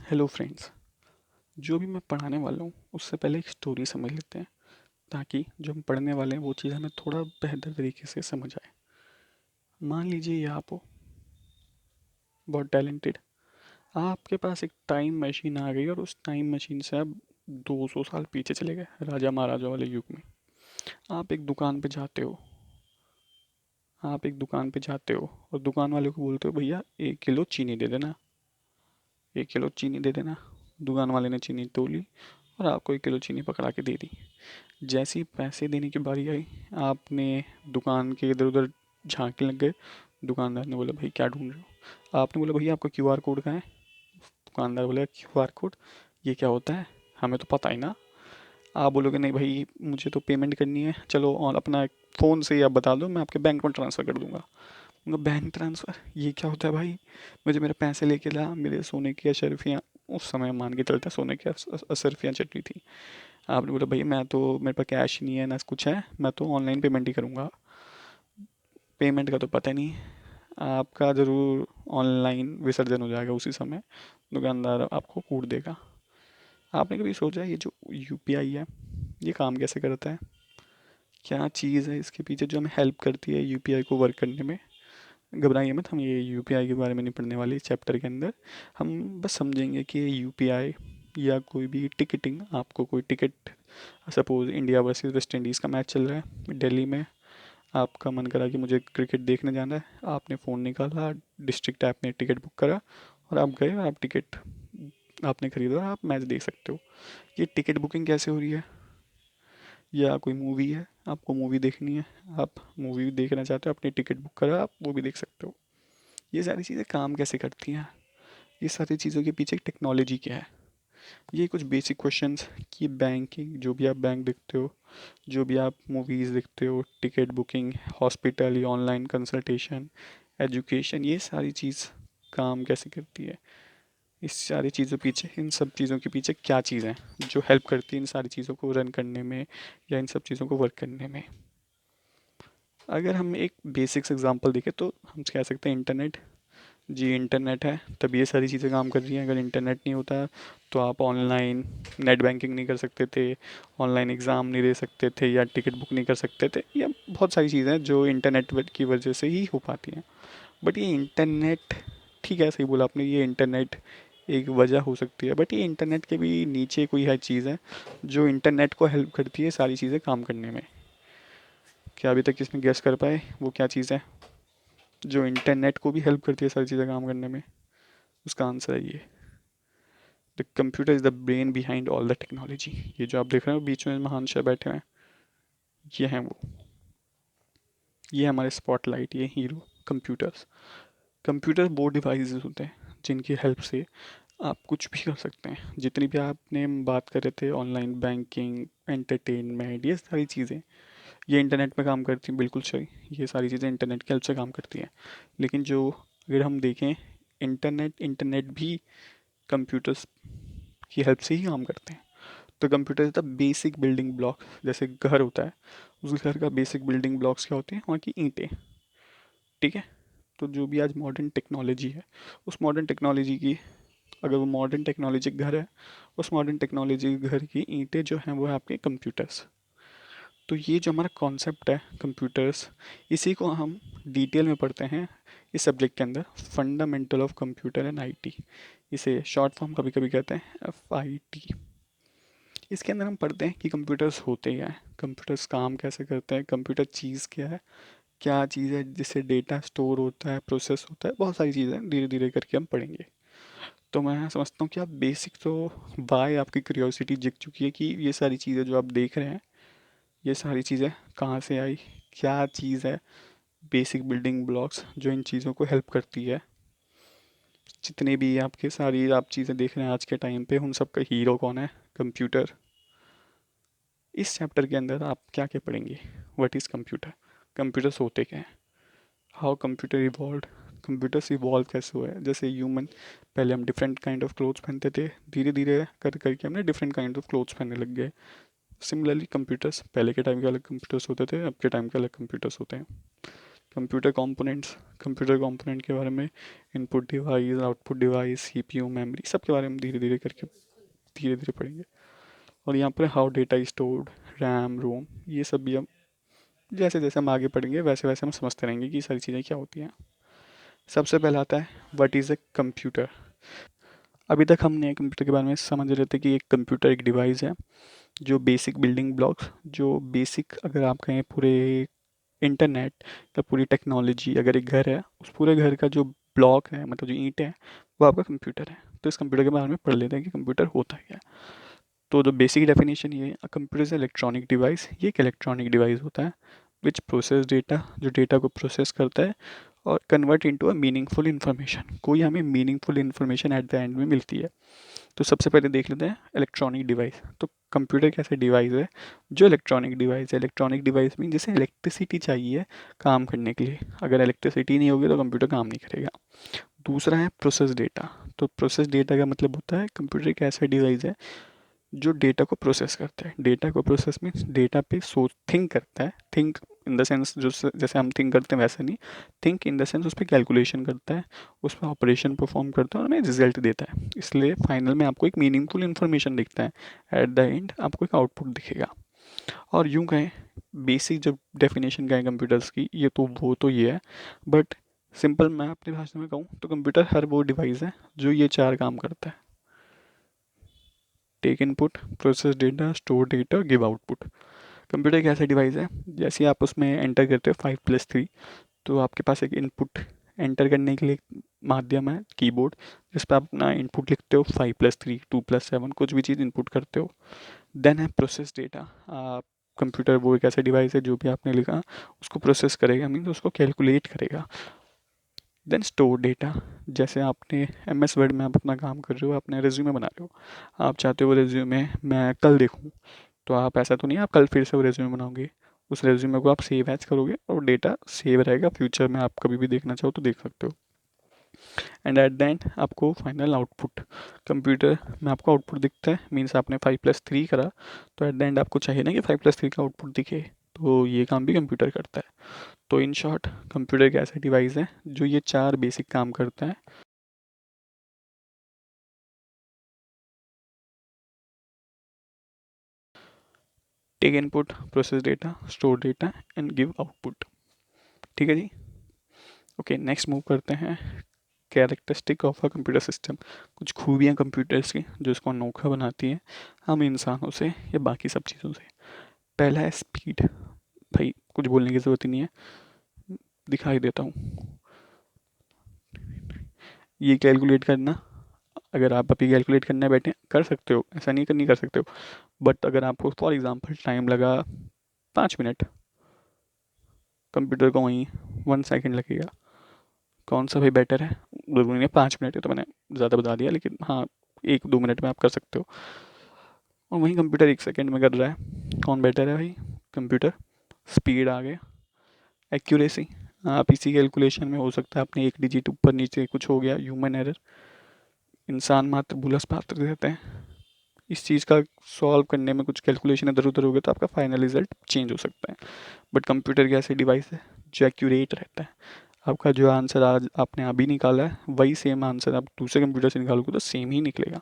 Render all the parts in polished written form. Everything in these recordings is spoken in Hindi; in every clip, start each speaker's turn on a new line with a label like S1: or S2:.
S1: Hello friends. जो भी मैं पढ़ाने वाला हूँ उससे पहले एक स्टोरी समझ लेते हैं, ताकि जो हम पढ़ने वाले हैं वो चीज़ हमें थोड़ा बेहतर तरीके से समझ आए। मान लीजिए ये आप हो, बहुत टैलेंटेड। आपके पास एक टाइम मशीन आ गई और उस टाइम मशीन से आप 200 साल पीछे चले गए, राजा महाराजा वाले युग में। आप एक दुकान पे जाते हो। आप एक दुकान पे जाते हो और दुकान वाले को बोलते हो, भैया 1 किलो चीनी दे देना। 1 किलो चीनी दे देना। दुकान वाले ने चीनी तोली और आपको 1 किलो चीनी पकड़ा के दे दी। जैसे ही पैसे देने की बारी आई, आपने दुकान के इधर उधर झांकने लग गए। दुकानदार ने बोला, भाई क्या ढूंढ रहे हो? आपने बोला, भैया आपका क्यूआर कोड कहाँ है? दुकानदार बोला, क्यूआर कोड? ये क्या होता है? हमें तो पता ही ना। आप बोलोगे, नहीं भाई मुझे तो पेमेंट करनी है, चलो और अपना फ़ोन से ही आप बता दो, मैं आपके बैंक में ट्रांसफ़र कर दूंगा। उनका बैंक ट्रांसफ़र ये क्या होता है भाई? मुझे मेरे पैसे लेके ला, मेरे सोने की अशर्फियाँ, उस समय मान के चलता सोने की अशर्फियाँ चल रही थी। आपने बोला, भैया मैं तो, मेरे पास कैश नहीं है ना कुछ है, मैं तो ऑनलाइन पेमेंट ही करूँगा। पेमेंट का तो पता नहीं, आपका ज़रूर ऑनलाइन विसर्जन हो जाएगा उसी समय। दुकानदार आपको कूट देगा। आपने कभी सोचा है ये जो यूपीआई है, ये काम कैसे करता है? क्या चीज़ है इसके पीछे जो हमें हेल्प करती है यूपीआई को वर्क करने में? घबराइए मत, हम ये यूपीआई के बारे में नहीं पढ़ने वाले इस चैप्टर के अंदर। हम बस समझेंगे कि यूपीआई या कोई भी टिकटिंग, आपको कोई ticket, suppose India versus West Indies का मैच चल रहा है दिल्ली में, आपका मन करा कि मुझे क्रिकेट देखने जाना है, आपने फ़ोन निकाला, डिस्ट्रिक्ट ऐप में टिकट बुक करा और आप गए और आप टिकट आपने खरीदा और आप मैच देख सकते हो। ये टिकट बुकिंग कैसे हो रही है? या कोई मूवी है, आपको मूवी देखनी है, आप मूवी देखना चाहते हो, अपनी टिकट बुक करा, आप वो भी देख सकते हो। ये सारी चीज़ें काम कैसे करती हैं? ये सारी चीज़ों के पीछे टेक्नोलॉजी क्या है? ये कुछ बेसिक क्वेश्चंस कि बैंकिंग, जो भी आप बैंक देखते हो, जो भी आप मूवीज़ देखते हो, टिकट बुकिंग, हॉस्पिटल या ऑनलाइन कंसल्टेशन, एजुकेशन, ये सारी चीज़ काम कैसे करती है? इस सारी चीज़ों पीछे, इन सब चीज़ों के पीछे क्या चीज़ है जो हेल्प करती है इन सारी चीज़ों को रन करने में या इन सब चीज़ों को वर्क करने में? अगर हम एक बेसिक्स एग्जांपल देखें तो हम कह सकते हैं इंटरनेट। जी इंटरनेट है तब ये सारी चीज़ें काम कर रही हैं। अगर इंटरनेट नहीं होता तो आप ऑनलाइन नेट बैंकिंग नहीं कर सकते थे, ऑनलाइन एग्ज़ाम नहीं दे सकते थे या टिकट बुक नहीं कर सकते थे, या बहुत सारी चीज़ें हैं जो इंटरनेट की वजह से ही हो पाती हैं। बट ये इंटरनेट, ठीक है सही बोला आपने, ये इंटरनेट एक वजह हो सकती है, बट ये इंटरनेट के भी नीचे कोई है चीज़ है जो इंटरनेट को हेल्प करती है सारी चीज़ें काम करने में। क्या अभी तक किसने गेस कर पाए वो क्या चीज़ है जो इंटरनेट को भी हेल्प करती है सारी चीज़ें काम करने में? उसका आंसर है ये, the computer is the brain behind all the technology. ये जो आप देख रहे हो बीच में महान शाह बैठे हैं, ये हैं वो, ये हमारे स्पॉटलाइट, ये हीरो कंप्यूटर्स। कंप्यूटर वो डिवाइसेस होते हैं जिनकी हेल्प से आप कुछ भी कर सकते हैं। जितनी भी आपने बात कर रहे थे, ऑनलाइन बैंकिंग, एंटरटेनमेंट, ये सारी चीज़ें ये इंटरनेट पे काम करती हैं, बिल्कुल सही। ये सारी चीज़ें इंटरनेट की हेल्प से काम करती हैं। लेकिन जो, अगर हम देखें, इंटरनेट इंटरनेट भी कंप्यूटर्स की हेल्प से ही काम करते हैं। तो computer is the basic building block. जैसे घर होता है, उस घर का बेसिक बिल्डिंग ब्लॉक्स क्या होते हैं? वहाँ की ईंटें। ठीक है। तो जो भी आज मॉडर्न टेक्नोलॉजी है, उस मॉडर्न टेक्नोलॉजी की, अगर वो मॉडर्न टेक्नोलॉजी घर है, उस मॉडर्न टेक्नोलॉजी घर की ईंटें जो हैं वो है आपके कंप्यूटर्स। तो ये जो हमारा कॉन्सेप्ट है कंप्यूटर्स, इसी को हम डिटेल में पढ़ते हैं इस सब्जेक्ट के अंदर, fundamental of computer and IT. इसे शॉर्ट फॉर्म कभी कभी कहते हैं एफआईटी। इसके अंदर हम पढ़ते हैं कि कंप्यूटर्स होते क्या हैं, कंप्यूटर्स काम कैसे करते हैं, कंप्यूटर चीज़ क्या है, क्या चीज़ है जिससे डेटा स्टोर होता है, प्रोसेस होता है, बहुत सारी चीज़ें धीरे धीरे करके हम पढ़ेंगे। तो मैं समझता हूँ कि आप बेसिक तो, वाई आपकी क्यूरियोसिटी जग चुकी है कि ये सारी चीज़ें जो आप देख रहे हैं, ये सारी चीज़ें कहाँ से आई, क्या चीज़ है, बेसिक बिल्डिंग ब्लॉक्स जो इन चीज़ों को हेल्प करती है। जितने भी आपके सारी आप चीज़ें देख रहे हैं आज के टाइम पे, उन सब का हीरो कौन है? कंप्यूटर। इस चैप्टर के अंदर आप क्या क्या पढ़ेंगे? व्हाट इज़ कंप्यूटर, कंप्यूटर्स होते क्या हैं, how computer evolve, computers evolve कैसे हुए? जैसे ह्यूमन, पहले हम डिफरेंट काइंड ऑफ क्लोथ्स पहनते थे, धीरे धीरे कर करके हमने डिफरेंट काइंड ऑफ क्लोथ्स पहनने लग गए। सिमिलरली कंप्यूटर्स, पहले के टाइम के अलग कंप्यूटर्स होते थे, अब के टाइम के अलग कंप्यूटर्स होते हैं। कंप्यूटर कंपोनेंट के बारे में, input device, output device, CPU, memory, सबके बारे में धीरे धीरे करके धीरे धीरे पढ़ेंगे। और यहाँ पर हाउ डेटा स्टोर्ड, रैम, रोम, ये सब भी हम जैसे जैसे हम आगे पढ़ेंगे वैसे वैसे हम समझते रहेंगे कि सारी चीज़ें क्या होती हैं। सबसे पहला आता है व्हाट इज़ ए कंप्यूटर। अभी तक हमने कंप्यूटर के बारे में समझ रहे थे कि एक कंप्यूटर एक डिवाइस है जो बेसिक बिल्डिंग ब्लॉक्स, जो बेसिक अगर आप कहें पूरे इंटरनेट या पूरी टेक्नोलॉजी, अगर एक घर है उस पूरे घर का जो ब्लॉक है, मतलब जो ईंट है, वो आपका कंप्यूटर है। तो इस कंप्यूटर के बारे में पढ़ लेते हैं कि कंप्यूटर होता क्या है। तो जो बेसिक डेफिनेशन ये है, कंप्यूटर इज इलेक्ट्रॉनिक डिवाइस, ये एक इलेक्ट्रॉनिक डिवाइस होता है विच प्रोसेस डेटा, जो डेटा को प्रोसेस करता है और convert into a meaningful information, कोई हमें meaningful information at the end में मिलती है। तो सबसे पहले देख लेते हैं इलेक्ट्रॉनिक डिवाइस। तो कंप्यूटर कैसे डिवाइस है जो इलेक्ट्रॉनिक डिवाइस है। इलेक्ट्रॉनिक डिवाइस में जैसे इलेक्ट्रिसिटी चाहिए काम करने के लिए, अगर इलेक्ट्रिसिटी नहीं होगी तो कंप्यूटर काम नहीं करेगा। दूसरा है प्रोसेस डेटा। तो प्रोसेस डेटा का मतलब होता है कंप्यूटर एक ऐसा डिवाइस है जो डेटा को प्रोसेस करता है। डेटा को प्रोसेस मीन्स डेटा पे सोच थिंक करता है। थिंक इन द सेंस जो जैसे हम थिंक करते हैं वैसे नहीं, थिंक इन द सेंस उस पर कैलकुलेशन करता है, उस पर ऑपरेशन परफॉर्म करता है और हमें रिजल्ट देता है। इसलिए फाइनल में आपको एक मीनिंगफुल इन्फॉर्मेशन दिखता है, एट द एंड आपको एक आउटपुट दिखेगा। और यूँ कहें बेसिक जब डेफिनेशन कहें कंप्यूटर्स की, ये तो वो तो ये है, बट सिंपल मैं अपनी भाषा में कहूँ तो कंप्यूटर हर वो डिवाइस है जो ये चार काम करता है। Take input, process data, store data, give output. Computer एक ऐसा डिवाइस है जैसे आप उसमें एंटर करते हो 5+3, तो आपके पास एक इनपुट एंटर करने के लिए माध्यम है कीबोर्ड, जिस पर आप अपना इनपुट लिखते हो 5+3, 2+7, कुछ भी चीज़ इनपुट करते हो। देन है प्रोसेस डेटा। आप कंप्यूटर वो एक ऐसा डिवाइस है जो भी आपने लिखा उसको प्रोसेस करेगा, मीन्स उसको कैलकुलेट करेगा। देन स्टोर डेटा, जैसे आपने MS वर्ड में आप अपना काम कर रहे हो, अपने रेज्यूमे बना रहे हो, आप चाहते हो वो रेज्यूमे मैं कल देखूँ, तो आप ऐसा तो नहीं आप कल फिर से वो रेज्यूमे बनाओगे, उस रेज्यूमे को आप सेव एज करोगे और डेटा सेव रहेगा, फ्यूचर में आप कभी भी देखना चाहो तो देख सकते हो। एंड एट द एंड आपको फाइनल आउटपुट, कंप्यूटर में आपको आउटपुट दिखता है, मीन्स आपने 5+3 करा तो एट द एंड आपको चाहिए ना कि 5+3 का आउटपुट दिखे, तो ये काम भी कंप्यूटर करता है। तो इन शॉर्ट कंप्यूटर एक ऐसा डिवाइस है जो ये चार बेसिक काम करता है। Take input, process data, store data and give output. ठीक है जी। ओके, नेक्स्ट मूव करते हैं characteristic of a computer system. कुछ खूबियाँ कंप्यूटर्स की जो इसको अनोखा बनाती है हम इंसानों से या बाकी सब चीज़ों से। पहला है स्पीड। भाई कुछ बोलने की ज़रूरत ही नहीं है, दिखाई देता हूँ। ये कैलकुलेट करना, अगर आप अभी कैलकुलेट करने बैठे कर सकते हो, ऐसा नहीं कर नहीं कर सकते हो, बट अगर आपको फॉर एग्जांपल टाइम लगा 5 मिनट, कंप्यूटर को वहीं 1 सेकंड लगेगा। कौन सा भाई बेटर है? ज़रूरी नहीं 5 मिनट है तो मैंने ज़्यादा बता दिया, लेकिन हाँ 1-2 मिनट में आप कर सकते हो, और वहीं कंप्यूटर 1 सेकंड में कर रहा है। कौन बेटर है भाई? कंप्यूटर। स्पीड आ गया, एक्यूरेसी, आप इसी कैलकुलेशन में हो सकता है आपने एक डिजिट ऊपर नीचे कुछ हो गया, ह्यूमन एरर, इंसान मात्र भूलस पात्र रहते हैं, इस चीज़ का सॉल्व करने में कुछ कैलकुलेशन इधर उधर हो गया तो आपका फाइनल रिजल्ट चेंज हो सकता है। बट कंप्यूटर की ऐसी डिवाइस है जो एक्यूरेट रहता है। आपका जो आंसर आज आपने अभी निकाला है वही सेम आंसर आप दूसरे कंप्यूटर से निकालोगे तो सेम ही निकलेगा।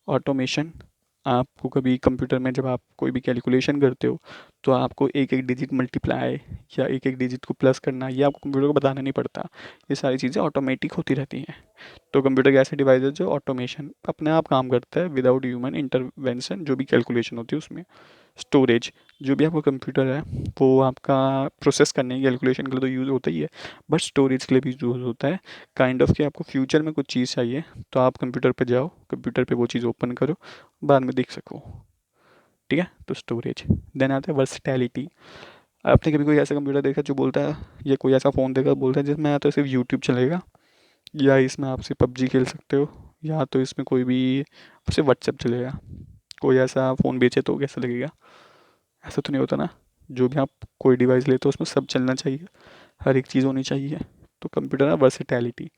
S1: ऑटोमेशन, आपको कभी कंप्यूटर में जब आप कोई भी कैलकुलेशन करते हो तो आपको एक एक डिजिट मल्टीप्लाई या एक एक डिजिट को प्लस करना, ये आपको कंप्यूटर को बताना नहीं पड़ता, ये सारी चीज़ें ऑटोमेटिक होती रहती हैं। तो कंप्यूटर एक ऐसा डिवाइस है जो ऑटोमेशन अपने आप काम करता है विदाउट ह्यूमन इंटरवेंशन, जो भी कैलकुलेशन होती है उसमें। स्टोरेज, जो भी आपका कंप्यूटर है वो आपका प्रोसेस करने की कैलकुलेशन के लिए तो यूज़ होता ही है, बट स्टोरेज के लिए भी यूज़ होता है। काइंड ऑफ कि आपको फ्यूचर में कुछ चीज़ चाहिए तो आप कंप्यूटर पे जाओ, कंप्यूटर पे वो चीज़ ओपन करो, बाद में देख सको। ठीक है, तो स्टोरेज। देन आता है वर्सटैलिटी। आपने कभी कोई ऐसा कंप्यूटर देखा जो बोलता है, या कोई ऐसा फ़ोन देखा बोलता है जिसमें या तो सिर्फ यूट्यूब चलेगा, या इसमें आप सिर्फ पबजी खेल सकते हो, या तो इसमें कोई भी सिर्फ व्हाट्सएप चलेगा। कोई ऐसा फ़ोन बेचे तो कैसा लगेगा? ऐसा तो नहीं होता ना। जो भी आप कोई डिवाइस लेते हो उसमें सब चलना चाहिए, हर एक चीज़ होनी चाहिए। तो कंप्यूटर है वर्सेटैलिटी।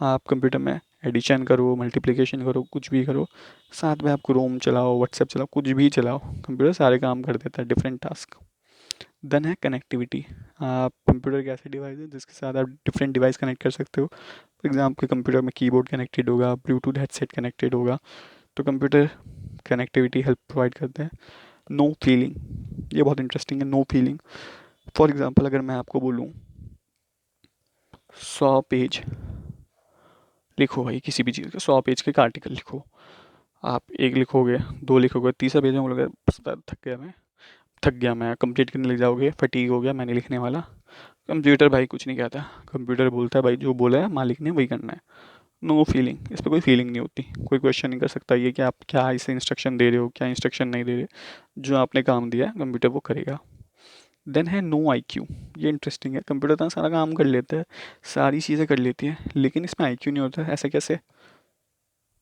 S1: आप कंप्यूटर में एडिशन करो, मल्टीप्लिकेशन करो, कुछ भी करो, साथ में आप क्रोम चलाओ, व्हाट्सएप चलाओ, कुछ भी चलाओ, कंप्यूटर सारे काम कर देता है, डिफरेंट टास्क। देन है कनेक्टिविटी। आप कंप्यूटर एक ऐसे डिवाइस है जिसके साथ आप डिफरेंट डिवाइस कनेक्ट कर सकते हो। फॉर एग्जाम्पल कंप्यूटर में कीबोर्ड कनेक्टेड होगा, ब्लूटूथ हेडसेट कनेक्टेड होगा, तो कंप्यूटर कनेक्टिविटी हेल्प प्रोवाइड करते हैं। नो फीलिंग, ये बहुत इंटरेस्टिंग है, नो फीलिंग। फॉर एग्जाम्पल अगर मैं आपको बोलूँ 100 पेज लिखो भाई, किसी भी चीज़ का 100 पेज के आर्टिकल लिखो, आप एक लिखोगे, दो लिखोगे, तीसरा पेज में बोलोगे "बस, थक गया मैं, कंप्लीट करने लग जाओगे, फटीग हो गया, मैं नहीं लिखने वाला। कंप्यूटर भाई कुछ नहीं कहता, कंप्यूटर बोलता है भाई जो बोला है मालिक ने वही करना है। नो फीलिंग, इस पर कोई फीलिंग नहीं होती, कोई क्वेश्चन नहीं कर सकता ये कि आप क्या इसे इंस्ट्रक्शन दे रहे हो, क्या इंस्ट्रक्शन नहीं दे रहे। जो आपने काम दिया है कंप्यूटर वो करेगा। देन है नो आईक्यू। ये इंटरेस्टिंग है, कंप्यूटर तो सारा काम कर लेता है, सारी चीज़ें कर लेती है, लेकिन इसमें आईक्यू नहीं होता, ऐसा कैसे?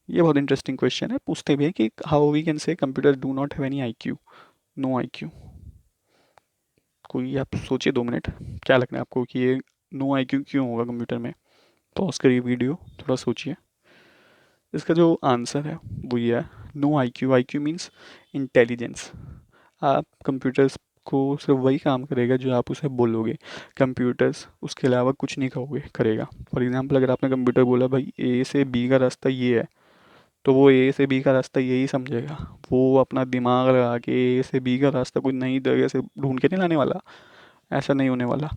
S1: ये बहुत इंटरेस्टिंग क्वेश्चन है, पूछते भी हैं कि how we can say computer do not have any IQ, no IQ. कोई आप सोचिए 2 मिनट, क्या लगता है आपको कि ये नो आईक्यू क्यों होगा कंप्यूटर में? पॉज करिए वीडियो, थोड़ा सोचिए। इसका जो आंसर है वो ये है, no IQ. IQ means intelligence. आप कंप्यूटर्स को सिर्फ वही काम करेगा जो आप उसे बोलोगे, कंप्यूटर्स उसके अलावा कुछ नहीं कहोगे करेगा। फॉर एग्जांपल अगर आपने कंप्यूटर बोला भाई ए से बी का रास्ता ये है, तो वो ए से बी का रास्ता यही समझेगा। वो अपना दिमाग लगा के ए से बी का रास्ता कोई नई जगह से ढूंढ के नहीं लाने वाला, ऐसा नहीं होने वाला।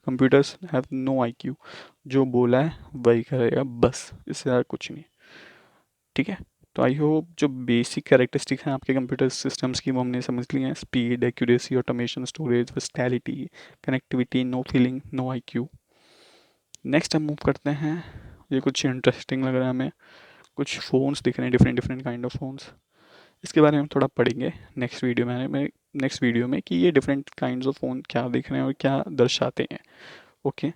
S1: कंप्यूटर्स हैव नो आईक्यू, जो बोला है वही करेगा बस, इससे ज़्यादा कुछ नहीं। ठीक है, तो आई होप जो बेसिक कैरेक्टरिस्टिक हैं आपके कंप्यूटर सिस्टम्स की वो हमने समझ ली हैं। Speed, accuracy, automation, storage, versatility, connectivity, no feeling, no IQ. Next हम मूव करते हैं, ये कुछ इंटरेस्टिंग लग रहा है हमें, कुछ फ़ोन्स दिख रहे हैं, different different kind of phones. इसके बारे में हम थोड़ा पढ़ेंगे नेक्स्ट वीडियो में कि ये डिफरेंट काइंड्स ऑफ फ़ोन क्या दिख रहे हैं और क्या दर्शाते हैं। ओके।